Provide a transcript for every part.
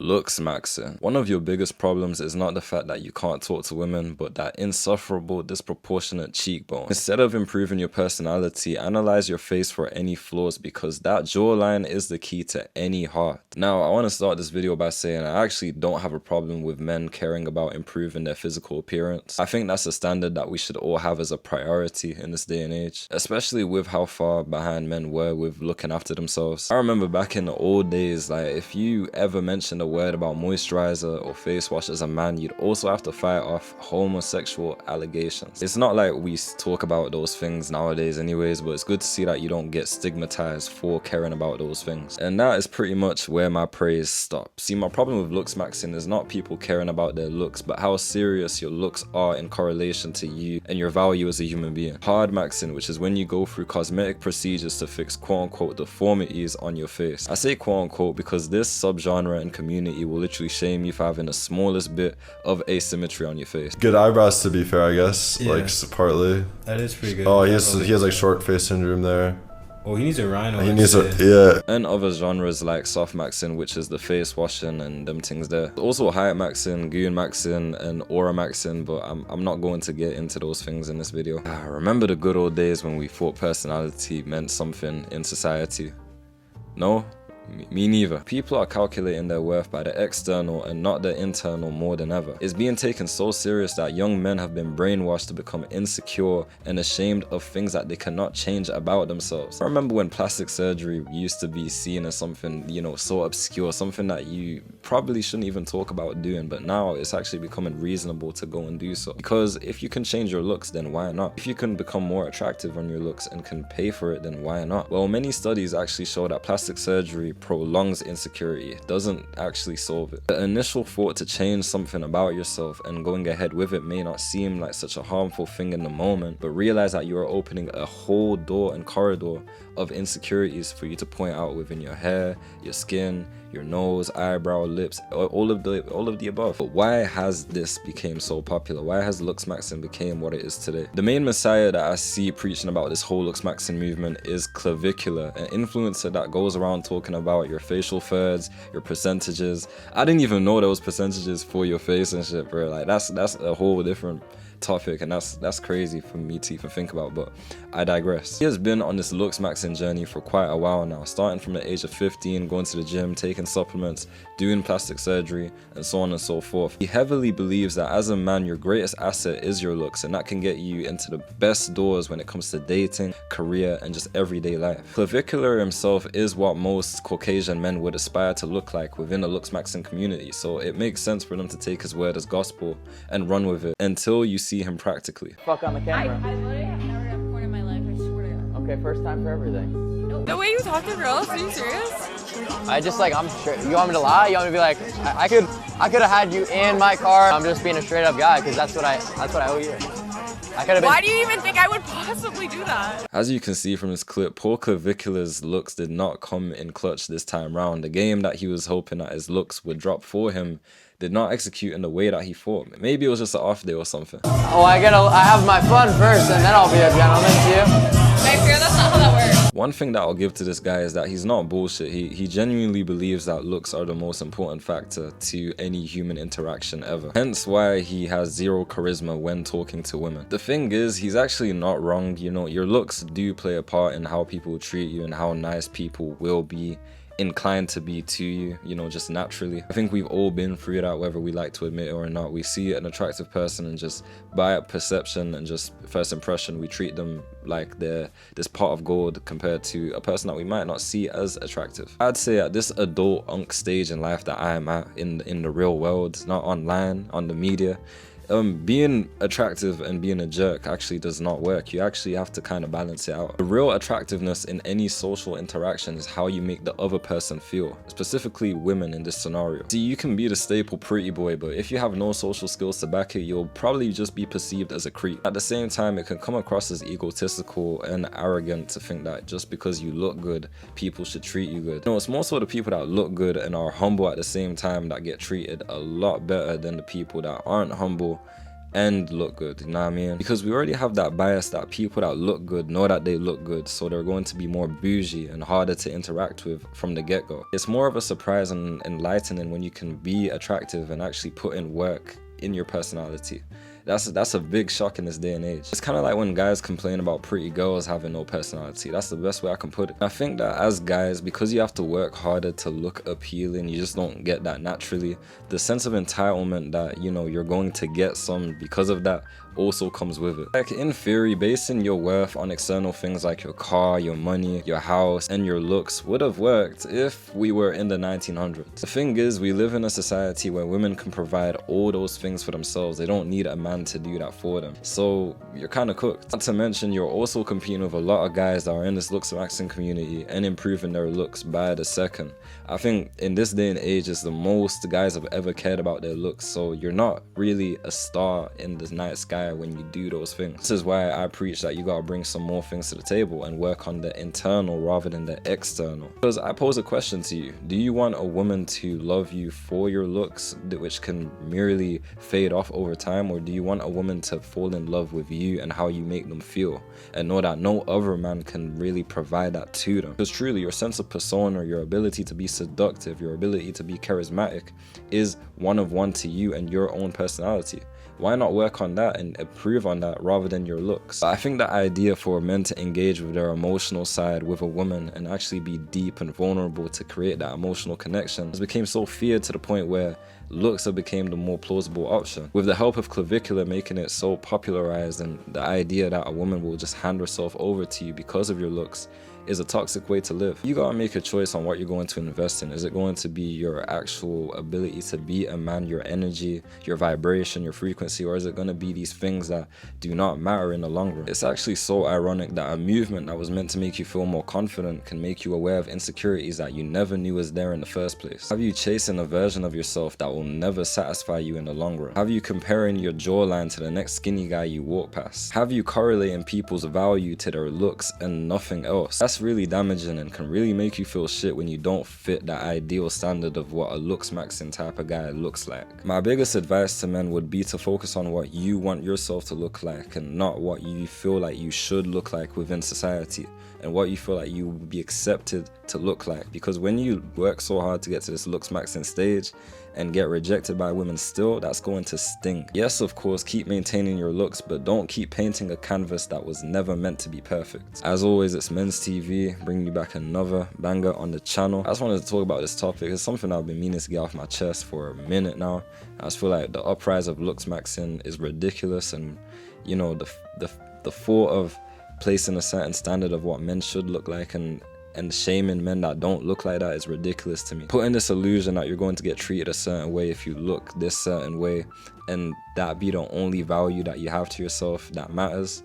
Looksmaxxing. One of your biggest problems is not the fact that you can't talk to women, but that insufferable, disproportionate cheekbone. Instead of improving your personality, analyze your face for any flaws, because that jawline is the key to any heart. Now, I want to start this video by saying I actually don't have a problem with men caring about improving their physical appearance. I think that's a standard that we should all have as a priority in this day and age, especially with how far behind men were with looking after themselves. I remember back in the old days, like if you ever mentioned a word about moisturizer or face wash as a man, you'd also have to fight off homosexual allegations. It's not like we talk about those things nowadays anyways, but it's good to see that you don't get stigmatized for caring about those things. And that is pretty much where my praise stops. See, my problem with Looksmaxxing is not people caring about their looks, but how serious your looks are in correlation to you and your value as a human being. Hard maxing, which is when you go through cosmetic procedures to fix quote-unquote deformities on your face. I say quote-unquote because this subgenre and community will literally shame you for having the smallest bit of asymmetry on your face. Good eyebrows, to be fair, I guess. Yeah. Like partly. That is pretty good. Oh, he has like short face syndrome there. Oh, he needs a rhino. He needs a, yeah. And other genres like soft maxing, which is the face washing and them things there. Also height maxing, goon maxing, and aura maxing, but I'm not going to get into those things in this video. I remember the good old days when we thought personality meant something in society. No? Me neither. People are calculating their worth by the external and not the internal more than ever. It's being taken so serious that young men have been brainwashed to become insecure and ashamed of things that they cannot change about themselves. I remember when plastic surgery used to be seen as something, you know, so obscure, something that you probably shouldn't even talk about doing, but now it's actually becoming reasonable to go and do so. Because if you can change your looks, then why not? If you can become more attractive on your looks and can pay for it, then why not? Well, many studies actually show that plastic surgery prolongs insecurity. It doesn't actually solve it. The initial thought to change something about yourself and going ahead with it may not seem like such a harmful thing in the moment, but realize that you are opening a whole door and corridor of insecurities for you to point out within your hair, your skin, your nose, eyebrow, lips, all of the above. But why has this become so popular? Why has Looksmaxxing became what it is today? The main messiah that I see preaching about this whole Looksmaxxing movement is Clavicular, an influencer that goes around talking about your facial thirds, your percentages. I didn't even know there was percentages for your face and shit, bro. Like that's a whole different topic, and that's crazy for me to even think about, but I digress. He has been on this Looksmaxxing journey for quite a while now, starting from the age of 15, going to the gym, taking supplements, doing plastic surgery, and so on and so forth. He heavily believes that as a man, your greatest asset is your looks, and that can get you into the best doors when it comes to dating, career, and just everyday life. Clavicular himself is what most Caucasian men would aspire to look like within the Looksmaxxing community, so it makes sense for them to take his word as gospel and run with it until you see him practically. Fuck on the camera. I literally have never done porn in my life, I swear to God. Okay, first time for everything. No. The way you talk to girls, are you serious? I just like, I'm straight. You want me to lie? You want me to be like, I could have had you in my car. I'm just being a straight up guy because that's what I owe you. I could have been. Why do you even think I would possibly do that? As you can see from this clip, poor Clavicular's looks did not come in clutch this time round. The game that he was hoping that his looks would drop for him did not execute in the way that he thought. Maybe it was just an off day or something. Oh, I have my fun first and then I'll be a gentleman to you. I fear that's not how that works. One thing that I'll give to this guy is that he's not bullshit. He genuinely believes that looks are the most important factor to any human interaction ever. Hence why he has zero charisma when talking to women. The thing is, he's actually not wrong. You know, your looks do play a part in how people treat you and how nice people will be inclined to be to you, you know, just naturally. I think we've all been through that, whether we like to admit it or not. We see an attractive person and just by perception and just first impression, we treat them like they're this pot of gold compared to a person that we might not see as attractive. I'd say at this adult unk stage in life that I am at in the real world, not online, on the media, being attractive and being a jerk actually does not work. You actually have to kind of balance it out. The real attractiveness in any social interaction is how you make the other person feel, specifically women in this scenario. See, you can be the staple pretty boy, but if you have no social skills to back it, you'll probably just be perceived as a creep. At the same time, it can come across as egotistical and arrogant to think that just because you look good, people should treat you good. No, it's more so the people that look good and are humble at the same time that get treated a lot better than the people that aren't humble and look good, you know what I mean? Because we already have that bias that people that look good know that they look good, so they're going to be more bougie and harder to interact with from the get-go. It's more of a surprise and enlightening when you can be attractive and actually put in work in your personality. That's a big shock in this day and age. It's kind of like when guys complain about pretty girls having no personality. That's the best way I can put it. I think that as guys, because you have to work harder to look appealing, you just don't get that naturally. The sense of entitlement that, you know, you're going to get some because of that also comes with it. Like, in theory, basing your worth on external things like your car, your money, your house, and your looks would have worked if we were in the 1900s. The thing is, we live in a society where women can provide all those things for themselves. They don't need a man to do that for them. So you're kind of cooked. Not to mention, you're also competing with a lot of guys that are in this Looksmaxxing community and improving their looks by the second. I think in this day and age, it's the most guys have ever cared about their looks. So you're not really a star in the night sky when you do those things. This is why I preach that you gotta bring some more things to the table and work on the internal rather than the external. Because I pose a question to you: do you want a woman to love you for your looks, which can merely fade off over time, or do you want a woman to fall in love with you and how you make them feel and know that no other man can really provide that to them? Because truly, your sense of persona, your ability to be seductive, your ability to be charismatic is one of one to you and your own personality. Why not work on that and improve on that rather than your looks? I think the idea for men to engage with their emotional side with a woman and actually be deep and vulnerable to create that emotional connection has become so feared to the point where looks have become the more plausible option. With the help of clavicular making it so popularized, and the idea that a woman will just hand herself over to you because of your looks is a toxic way to live. You gotta make a choice on what you're going to invest in. Is it going to be your actual ability to be a man, your energy, your vibration, your frequency, or is it going to be these things that do not matter in the long run? It's actually so ironic that a movement that was meant to make you feel more confident can make you aware of insecurities that you never knew was there in the first place. Have you chasing a version of yourself that will never satisfy you in the long run? Have you comparing your jawline to the next skinny guy you walk past? Have you correlating people's value to their looks and nothing else? That's really damaging and can really make you feel shit when you don't fit that ideal standard of what a Looksmaxxing type of guy looks like. My biggest advice to men would be to focus on what you want yourself to look like and not what you feel like you should look like within society and what you feel like you would be accepted to look like. Because when you work so hard to get to this Looksmaxxing stage and get rejected by women still, that's going to sting. Yes, of course, keep maintaining your looks, but don't keep painting a canvas that was never meant to be perfect. As always, it's Men's TV, bringing you back another banger on the channel. I just wanted to talk about this topic. It's something I've been meaning to get off my chest for a minute now. I just feel like the uprise of Looksmaxxing is ridiculous, and you know, the thought of placing a certain standard of what men should look like and shaming men that don't look like that is ridiculous to me. Putting this illusion that you're going to get treated a certain way if you look this certain way and that be the only value that you have to yourself that matters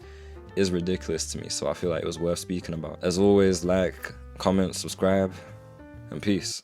is ridiculous to me. So I feel like it was worth speaking about. As always, like, comment, subscribe, and peace.